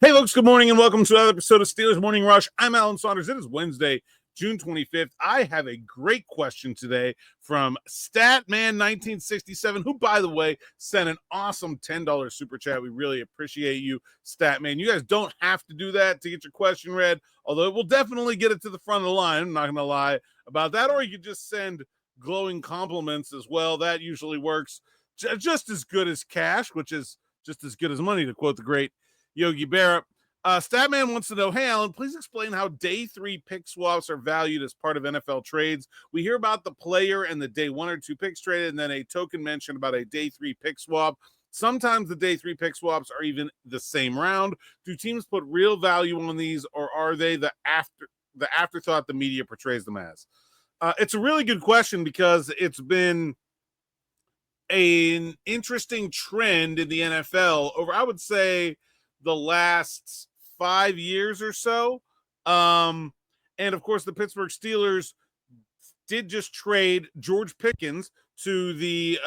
Hey, folks, good morning and welcome to another episode of Steelers Morning Rush. I'm Alan Saunders. It is Wednesday, June 25th. I have a great question today from Statman1967, who, by the way, sent an awesome $10 super chat. We really appreciate you, Statman. You guys don't have to do that to get your question read, although it will definitely get it to the front of the line. I'm not going to lie about that. Or you could just send glowing compliments as well. That usually works just as good as cash, which is just as good as money, to quote the great Yogi Berra. Statman wants to know, hey, Alan, please explain how day 3 pick swaps are valued as part of NFL trades. We hear about the player and the day 1 or 2 picks traded, and then a token mention about a day 3 pick swap. Sometimes the day 3 pick swaps are even the same round. Do teams put real value on these, or are they the afterthought the media portrays them as? It's a really good question because it's been an interesting trend in the NFL over, I would say, the last 5 years or so. And of course, the Pittsburgh Steelers did just trade George Pickens to the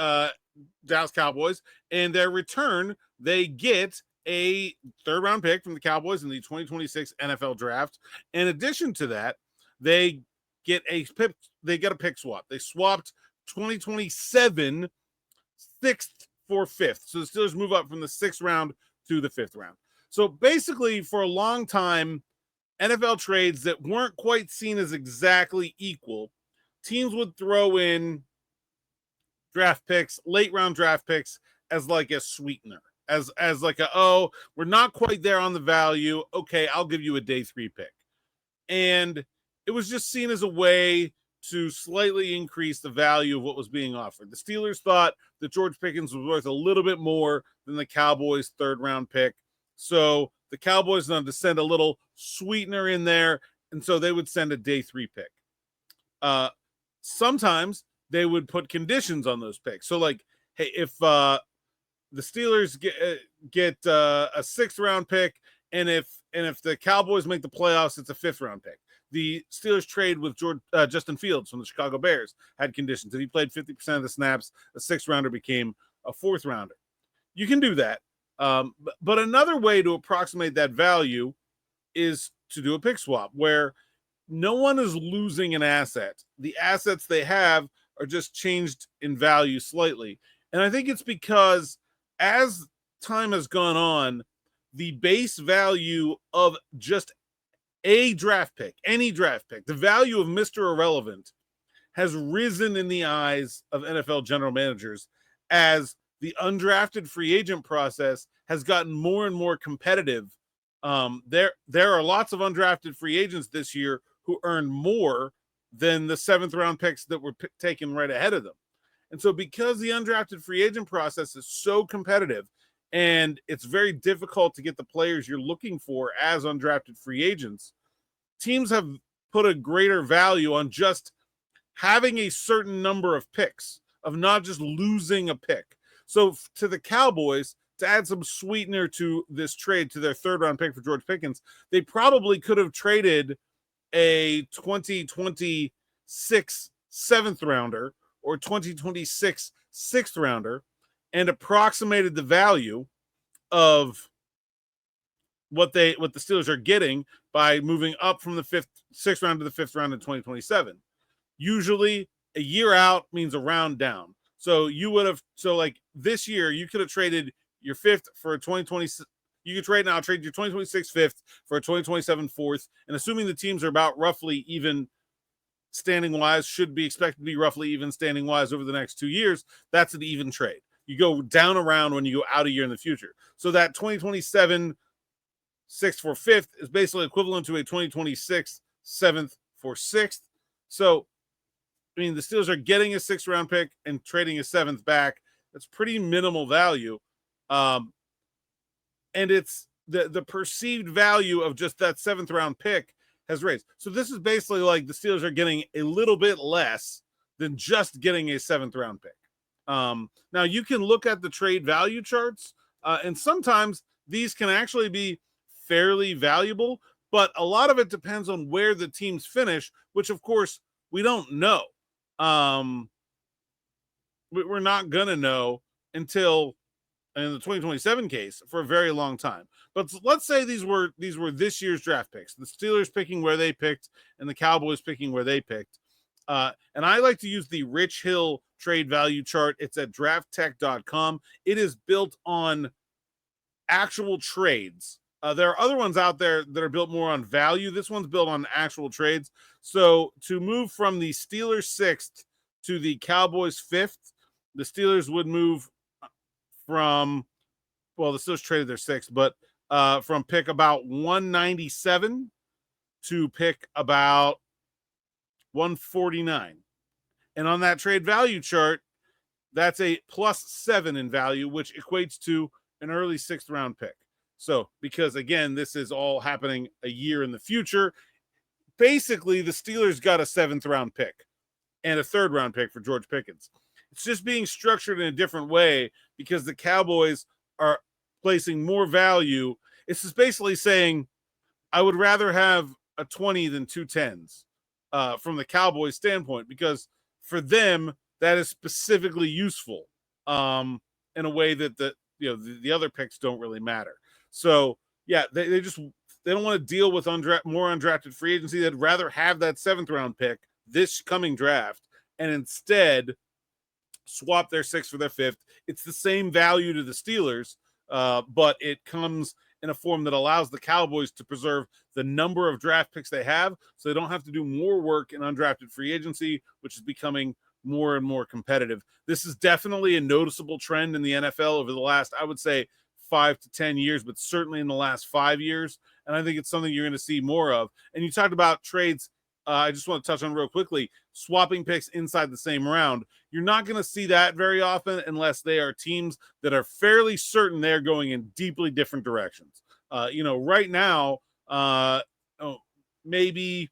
Dallas Cowboys. In their return, they get a third-round pick from the Cowboys in the 2026 NFL draft. In addition to that, they get a pick swap. They swapped 2027 sixth for fifth. So the Steelers move up from the 6th round to the 5th round. So basically, for a long time, NFL trades that weren't quite seen as exactly equal, teams would throw in draft picks, late round draft picks, as like a sweetener, as like we're not quite there on the value. Okay, I'll give you a day 3 pick. And it was just seen as a way to slightly increase the value of what was being offered. The Steelers thought that George Pickens was worth a little bit more than the Cowboys' 3rd round pick. So the Cowboys wanted to send a little sweetener in there, and so they would send a day 3 pick. Sometimes they would put conditions on those picks. So, like, hey, if the Steelers get a 6th round pick, and if the Cowboys make the playoffs, it's a 5th round pick. The Steelers trade with Justin Fields from the Chicago Bears had conditions. If he played 50% of the snaps, a 6th rounder became a 4th rounder. You can do that. But another way to approximate that value is to do a pick swap where no one is losing an asset. The assets they have are just changed in value slightly. And I think it's because as time has gone on, the base value of just a draft pick, any draft pick, the value of Mr. Irrelevant has risen in the eyes of NFL general managers as the undrafted free agent process has gotten more and more competitive. There are lots of undrafted free agents this year who earned more than the 7th round picks that were taken right ahead of them. And so because the undrafted free agent process is so competitive and it's very difficult to get the players you're looking for as undrafted free agents, teams have put a greater value on just having a certain number of picks, of not just losing a pick. So to the Cowboys, to add some sweetener to this trade, to their 3rd round pick for George Pickens, they probably could have traded a 2026 7th rounder or 2026 6th rounder and approximated the value of what the Steelers are getting by moving up from the 6th round to the 5th round in 2027. Usually a year out means a round down. So like this year, you could have traded your 5th for a 2020. You could trade your 2026 5th for a 2027 4th. And assuming the teams are about roughly even standing wise, should be expected to be roughly even standing wise over the next 2 years, that's an even trade. You go down a round when you go out a year in the future. So that 2027 6th for 5th is basically equivalent to a 2026 7th for 6th. So, I mean, the Steelers are getting a 6th round pick and trading a 7th back. That's pretty minimal value. And it's the perceived value of just that 7th round pick has raised. So this is basically like the Steelers are getting a little bit less than just getting a 7th round pick. Now you can look at the trade value charts, and sometimes these can actually be fairly valuable, but a lot of it depends on where the teams finish, which of course we don't know. We're not going to know until in the 2027 case for a very long time. But let's say these were this year's draft picks. The Steelers picking where they picked and the Cowboys picking where they picked. And I like to use the Rich Hill trade value chart. It's at drafttech.com. It is built on actual trades. There are other ones out there that are built more on value. This one's built on actual trades. So to move from the Steelers 6th to the Cowboys 5th, the Steelers would move from, well, the Steelers traded their 6th, but from pick about 197 to pick about 149. And on that trade value chart, that's a +7 in value, which equates to an early 6th round pick. So, because again, this is all happening a year in the future, basically the Steelers got a 7th round pick and a 3rd round pick for George Pickens. It's just being structured in a different way because the Cowboys are placing more value. It's just basically saying, I would rather have a 20 than 2 10s from the Cowboys standpoint, because for them, that is specifically useful in a way that the other picks don't really matter. So yeah, they don't want to deal with more undrafted free agency. They'd rather have that 7th round pick this coming draft and instead swap their 6th for their 5th. It's the same value to the Steelers, but it comes in a form that allows the Cowboys to preserve the number of draft picks they have, so they don't have to do more work in undrafted free agency, which is becoming more and more competitive. This is definitely a noticeable trend in the NFL over the last, I would say, 5 to 10 years, but certainly in the last 5 years. And I think it's something you're going to see more of. And you talked about trades. I just want to touch on real quickly, swapping picks inside the same round. You're not going to see that very often unless they are teams that are fairly certain they're going in deeply different directions. Right now, maybe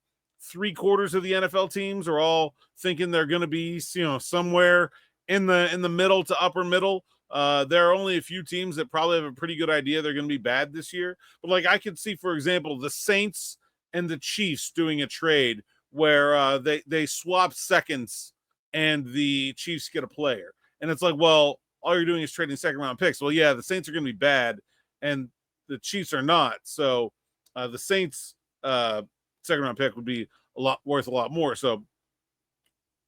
3/4 of the NFL teams are all thinking they're going to be, somewhere in the middle to upper middle. There are only a few teams that probably have a pretty good idea they're going to be bad this year. But like I could see, for example, the Saints and the Chiefs doing a trade where they swap seconds and the Chiefs get a player. And it's like, well, all you're doing is trading 2nd round picks. Well, yeah, the Saints are going to be bad and the Chiefs are not. So the Saints 2nd round pick would be worth a lot more. So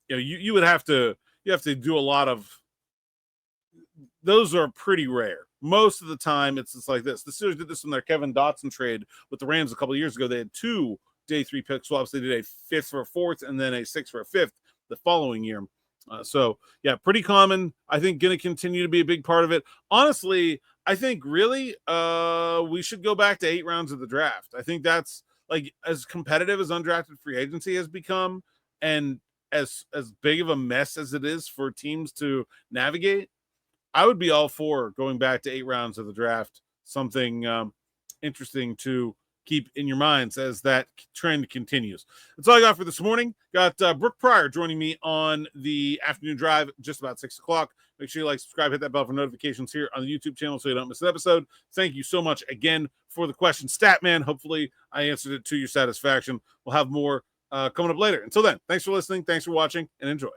you would have to do a lot of those. Are pretty rare. Most of the time it's just like this. The Steelers did this in their Kevin Dotson trade with the Rams a couple of years ago. They had 2 day 3 pick swaps. They did a 5th for a 4th and then a 6th for a 5th the following year. So yeah, pretty common. I think going to continue to be a big part of it. Honestly, I think really we should go back to 8 rounds of the draft. I think that's like as competitive as undrafted free agency has become, and as big of a mess as it is for teams to navigate. I would be all for going back to 8 rounds of the draft. Something interesting to keep in your minds as that trend continues. That's all I got for this morning. Got Brooke Pryor joining me on the afternoon drive just about 6 o'clock. Make sure you like, subscribe, hit that bell for notifications here on the YouTube channel so you don't miss an episode. Thank you so much again for the question, Statman. Hopefully I answered it to your satisfaction. We'll have more coming up later. Until then, thanks for listening. Thanks for watching and enjoy.